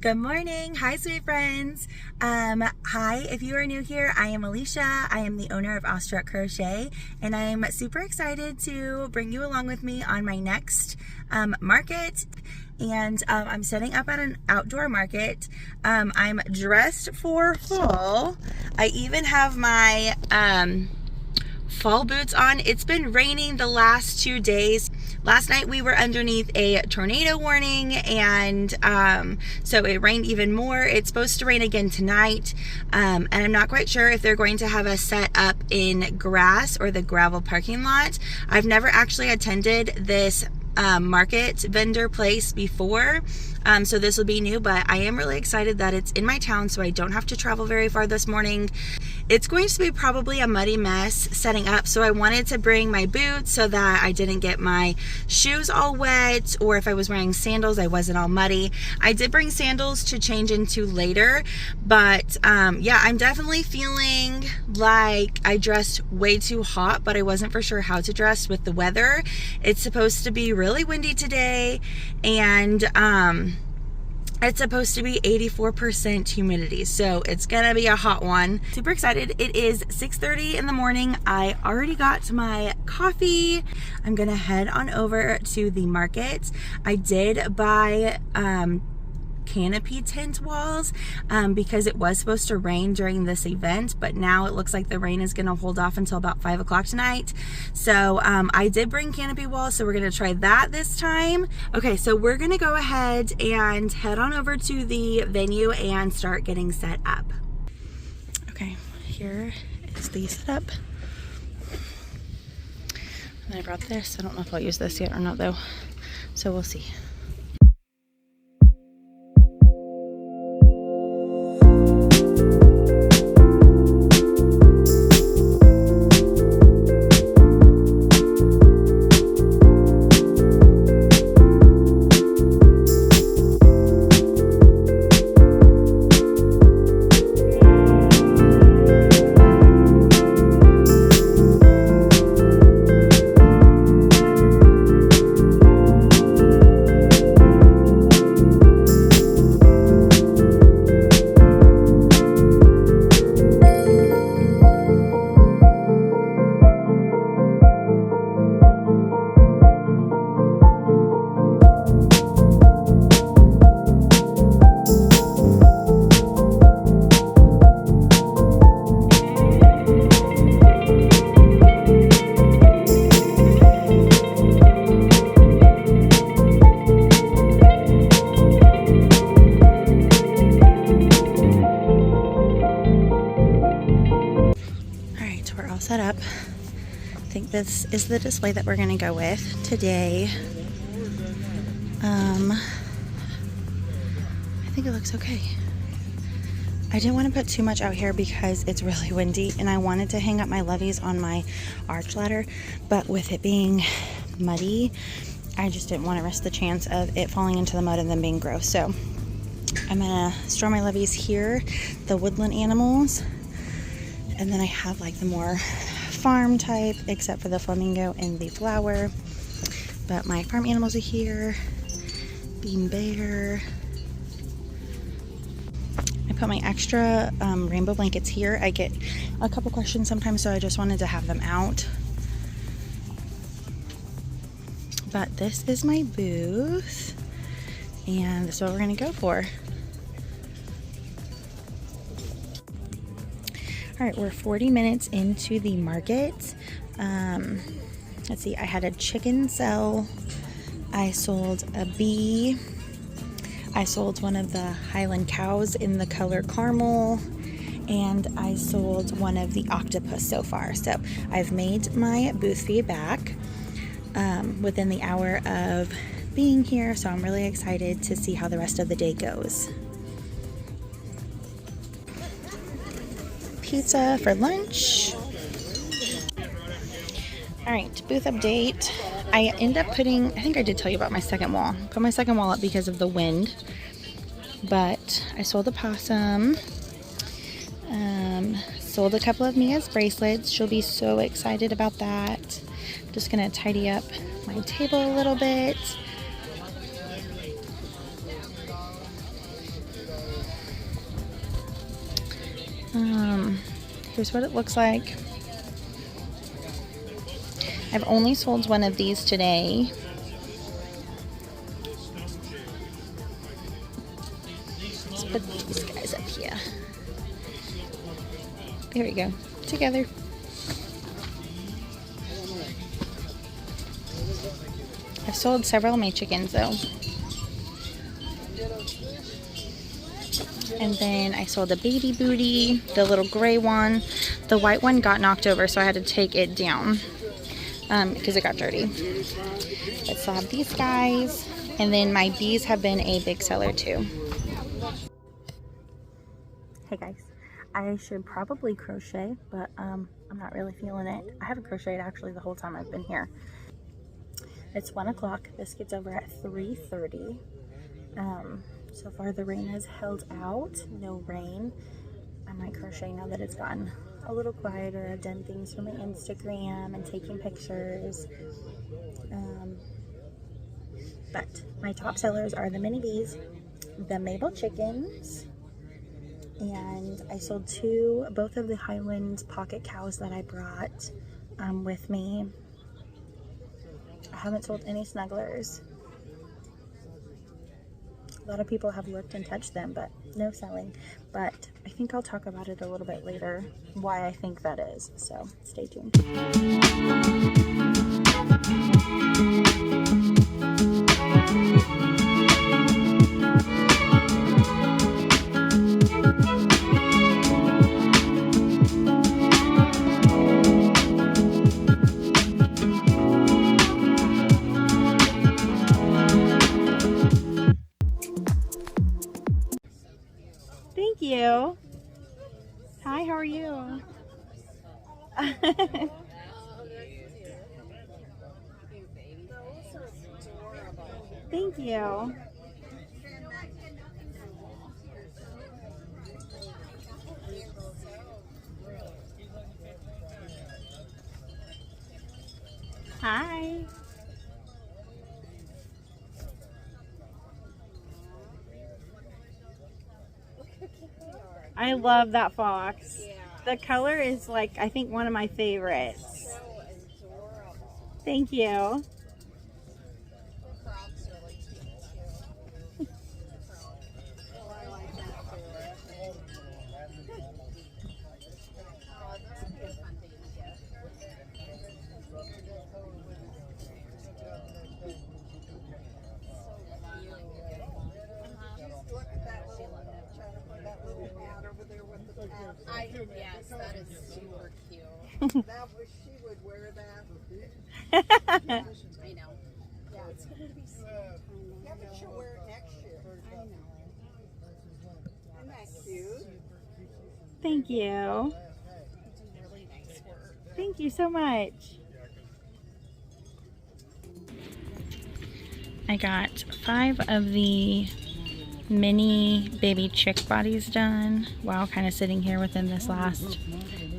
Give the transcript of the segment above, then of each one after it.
Good morning. Hi, sweet friends. Hi, if you are new here, I am Alicia. I am the owner of Awestruck Crochet, and I'm super excited to bring you along with me on my next market. And I'm setting up at an outdoor market. I'm dressed for fall. I even have my fall boots on. It's been raining the last 2 days. Last night we were underneath a tornado warning, and so it rained even more. It's supposed to rain again tonight, and I'm not quite sure if they're going to have us set up in grass or the gravel parking lot. I've never actually attended this market vendor place before, so this will be new, but I am really excited that it's in my town, so I don't have to travel very far this morning. It's going to be probably a muddy mess setting up, so I wanted to bring my boots so that I didn't get my shoes all wet, or if I was wearing sandals, I wasn't all muddy. I did bring sandals to change into later, but yeah, I'm definitely feeling like I dressed way too hot, but I wasn't for sure how to dress with the weather. It's supposed to be really windy today, and it's supposed to be 84% humidity, so it's gonna be a hot one. Super excited. It is 6:30 in the morning. I already got my coffee. I'm gonna head on over to the market. I did buy canopy tent walls because it was supposed to rain during this event, but now it looks like the rain is going to hold off until about 5 o'clock tonight. So I did bring canopy walls, so we're going to try that this time. Okay, so we're going to go ahead and head on over to the venue and start getting set up. Okay, here is the setup. And I brought this. I don't know if I'll use this yet or not though, so we'll see. Set up. I think this is the display that we're going to go with today. I think it looks okay. I didn't want to put too much out here because it's really windy, and I wanted to hang up my levies on my arch ladder, but with it being muddy, I just didn't want to risk the chance of it falling into the mud and then being gross. So I'm going to store my levies here, the woodland animals. And then I have like the more farm type, except for the flamingo and the flower. But my farm animals are here. Bean bear. I put my extra rainbow blankets here. I get a couple questions sometimes, so I just wanted to have them out. But this is my booth, and this is what we're gonna go for. All right, we're 40 minutes into the market. Let's see, I had a chicken sell. I sold a bee. I sold one of the Highland cows in the color caramel. And I sold one of the octopus so far. So I've made my booth fee back within the hour of being here. So I'm really excited to see how the rest of the day goes. Pizza for lunch. All right, booth update. I end up putting, I think I did tell you about my second wall. Put my second wall up because of the wind, but I sold a possum. Sold a couple of Mia's bracelets. She'll be so excited about that. Just gonna tidy up my table a little bit. Here's what it looks like. I've only sold one of these today. Let's put these guys up here. There we go, together. I've sold several of my chickens though. And then I sold a baby booty, the little gray one. The white one got knocked over, so I had to take it down because it got dirty. I still have these guys. And then my bees have been a big seller too. Hey guys, I should probably crochet, but I'm not really feeling it. I haven't crocheted actually the whole time I've been here. It's 1 o'clock. This gets over at 3:30. So far the rain has held out. No rain. I might crochet now that it's gotten a little quieter. I've done things for my Instagram and taking pictures. But my top sellers are the mini bees, the Mabel chickens, and I sold both of the Highland pocket cows that I brought with me. I haven't sold any snugglers. A lot of people have looked and touched them, but no selling. But I think I'll talk about it a little bit later, why I think that is. So stay tuned. Thank you. Hi, how are you? Thank you. Hi. I love that fox. Yeah. The color is like, I think, one of my favorites. So adorable. Thank you. Yes, that is super cute. That was, she would wear that. I know. Yeah, it's going to be so time. Yeah, but she'll wear it next year. I know. Isn't that cute? Thank you. You do really nice work. Thank you so much. I got 5 of the mini baby chick bodies done while kind of sitting here within this last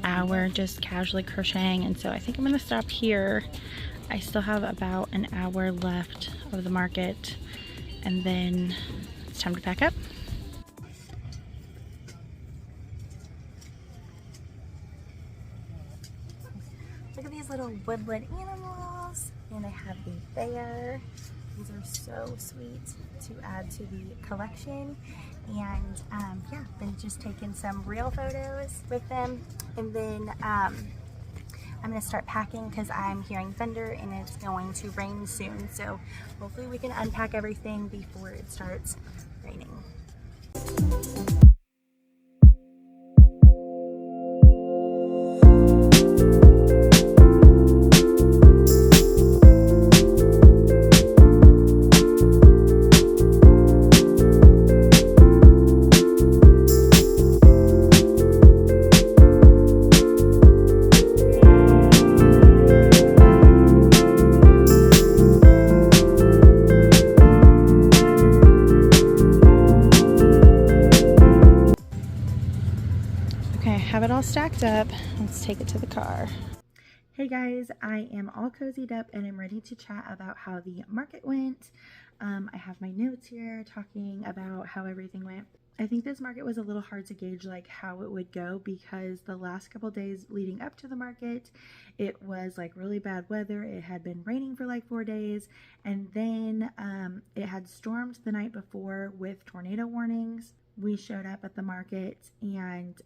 hour just casually crocheting, and so I think I'm gonna stop here. I still have about an hour left of the market and then it's time to pack up. Look at these little woodland animals, and I have the bear. These are so sweet to add to the collection. And yeah, been just taking some real photos with them. And then I'm gonna start packing because I'm hearing thunder and it's going to rain soon. So hopefully we can unpack everything before it starts raining. Have it all stacked up. Let's take it to the car. Hey guys, I am all cozied up and I'm ready to chat about how the market went. I have my notes here talking about how everything went. I think this market was a little hard to gauge like how it would go, because the last couple days leading up to the market, it was like really bad weather. It had been raining for like 4 days, and then it had stormed the night before with tornado warnings. We showed up at the market, and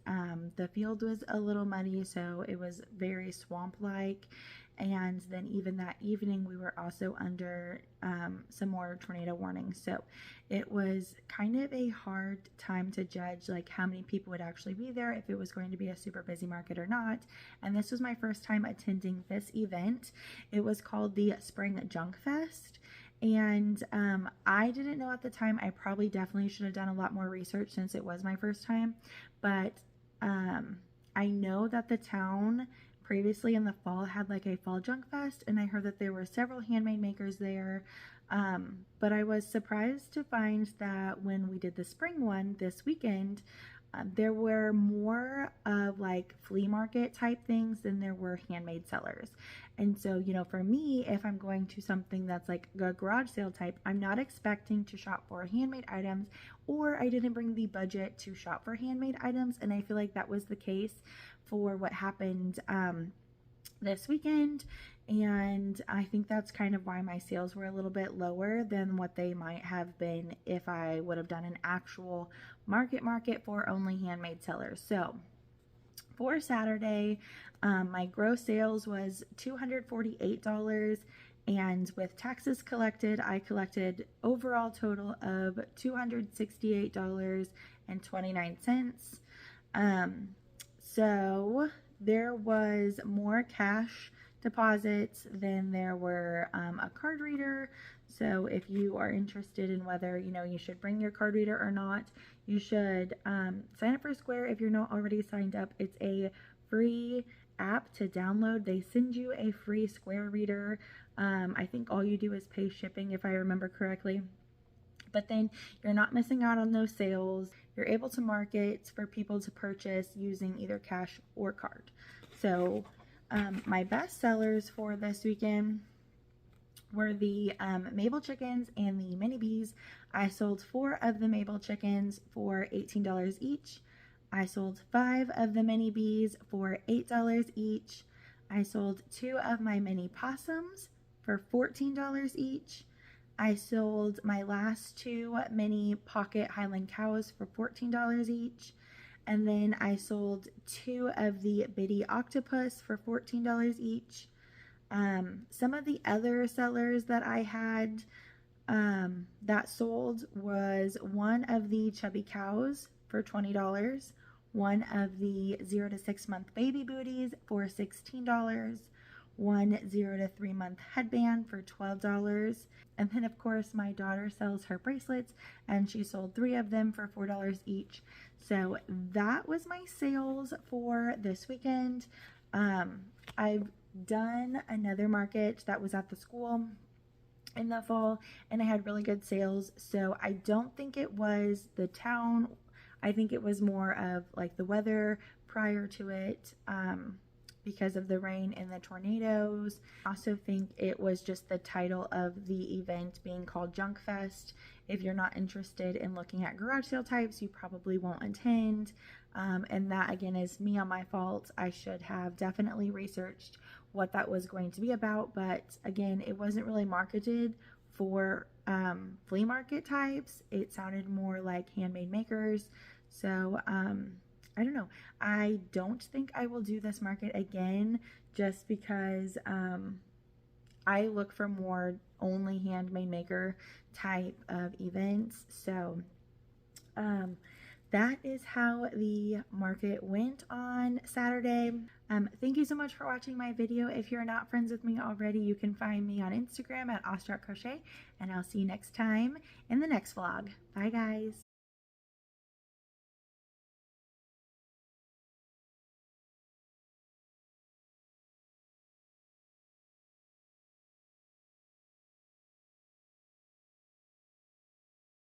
the field was a little muddy, so it was very swamp-like. And then even that evening, we were also under some more tornado warnings. So it was kind of a hard time to judge like how many people would actually be there, if it was going to be a super busy market or not. And this was my first time attending this event. It was called the Spring Junk Fest. And I didn't know at the time. I probably definitely should have done a lot more research since it was my first time. But I know that the town previously in the fall had like a fall junk fest, and I heard that there were several handmade makers there. But I was surprised to find that when we did the spring one this weekend, there were more of like flea market type things than there were handmade sellers. And so, you know, for me, if I'm going to something that's like a garage sale type, I'm not expecting to shop for handmade items, or I didn't bring the budget to shop for handmade items. And I feel like that was the case for what happened this weekend. And I think that's kind of why my sales were a little bit lower than what they might have been if I would have done an actual market for only handmade sellers. So for Saturday, my gross sales was $248, and with taxes collected, I collected overall total of $268.29. So there was more cash deposits than there were a card reader. So if you are interested in whether you should bring your card reader or not, you should sign up for Square if you're not already signed up. It's a free app to download. They send you a free Square reader. I think all you do is pay shipping, if I remember correctly. But then you're not missing out on those sales. You're able to market for people to purchase using either cash or card. So my best sellers for this weekend were the Mabel chickens and the mini bees. I sold 4 of the Mabel chickens for $18 each. I sold 5 of the mini bees for $8 each. I sold 2 of my mini possums for $14 each. I sold my last 2 mini pocket Highland cows for $14 each. And then I sold 2 of the bitty octopus for $14 each. Some of the other sellers that I had that sold was 1 of the chubby cows for $20, 1 of the 0 to 6 month baby booties for $16, 1 0 to 3 month headband for $12. And then of course my daughter sells her bracelets, and she sold 3 of them for $4 each. So that was my sales for this weekend. I've done another market that was at the school in the fall, and I had really good sales. So I don't think it was the town. I think it was more of like the weather prior to it, because of the rain and the tornadoes. I also think it was just the title of the event being called Junk Fest. If you're not interested in looking at garage sale types, you probably won't attend. And that again is me on my fault. I should have definitely researched what that was going to be about, but again, it wasn't really marketed for flea market types. It sounded more like handmade makers. So I don't know. I don't think I will do this market again, just because I look for more only handmade maker type of events. So that is how the market went on Saturday. Thank you so much for watching my video. If you're not friends with me already, you can find me on Instagram at Crochet, and I'll see you next time in the next vlog. Bye guys.